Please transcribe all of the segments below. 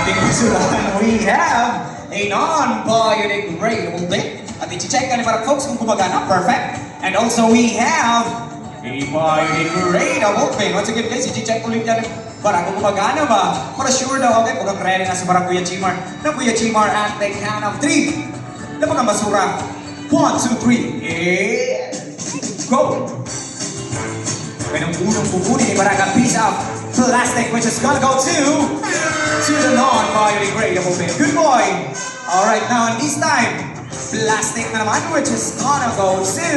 ating basurahan, we have a non-biodegradable bin. At i-check ka ni Parrot folks kung gumagana. Perfect. And also we have a biodegradable bin. Once again guys, i-check ulit yan. Parang kung gumagana ba? Para sure daw, okay? Kung ready na si Parang Kuya Chimar. Na Kuya Chimar at the count of 3. Na mga basura. 1, 2, 3. And go! Kaya ng unang pupunin ni Parang a piece of plastic which is gonna go to the non-biodegradable bin. Good boy! Alright, now and this time, plastic na naman which is gonna go to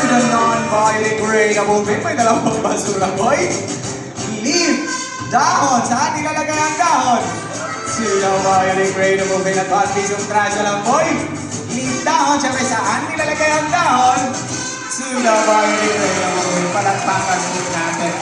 the non-biodegradable bin. May dalawang basura, boy. Leave dahon. Saan nilalagay ang dahon? To the biodegradable bin. At one piece of trash lang, boy. Leave dahon. Siyempre, saan nilalagay ang dahon? To the biodegradable bin. Palagpakan po natin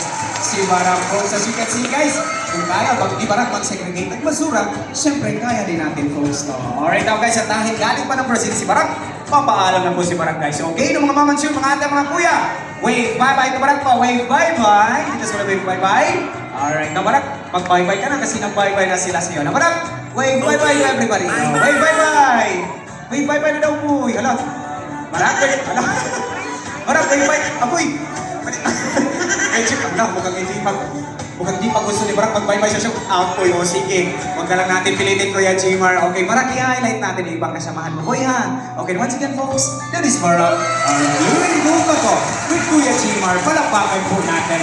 si Parang folks. As you can see guys, kung kaya pag di Parang mag-segregate ng basura, siyempre kaya din natin folks. No? Alright now guys, at dahil galing pa ng Brazil si Parang, papaalam na po si Parang guys. Okay, ng mga mamansyon, mga ate, mga kuya, wave bye-bye to Parang pa, wave bye-bye. Just gonna wave bye-bye. Alright, na Parang, mag-bye-bye ka na kasi nag-bye-bye na sila sa'yo. Na Parang, wave bye-bye to everybody. No, wave bye-bye. Wave bye-bye na daw po. Hala. Parang, hala. Parang, wave bye. Apoy. Medyo lang, mukhang di pa gusto ni Parang mag-bye-bye siya out po yun. Sige, huwag na lang natin pilitin Kuya Jimar. Okay, Parang i-highlight natin yung ibang kasamahan mo. Boy ha. Okay, once again folks, that is Parang. Alright, luwin ko pa to with Kuya Jimar. Palakpakan po natin.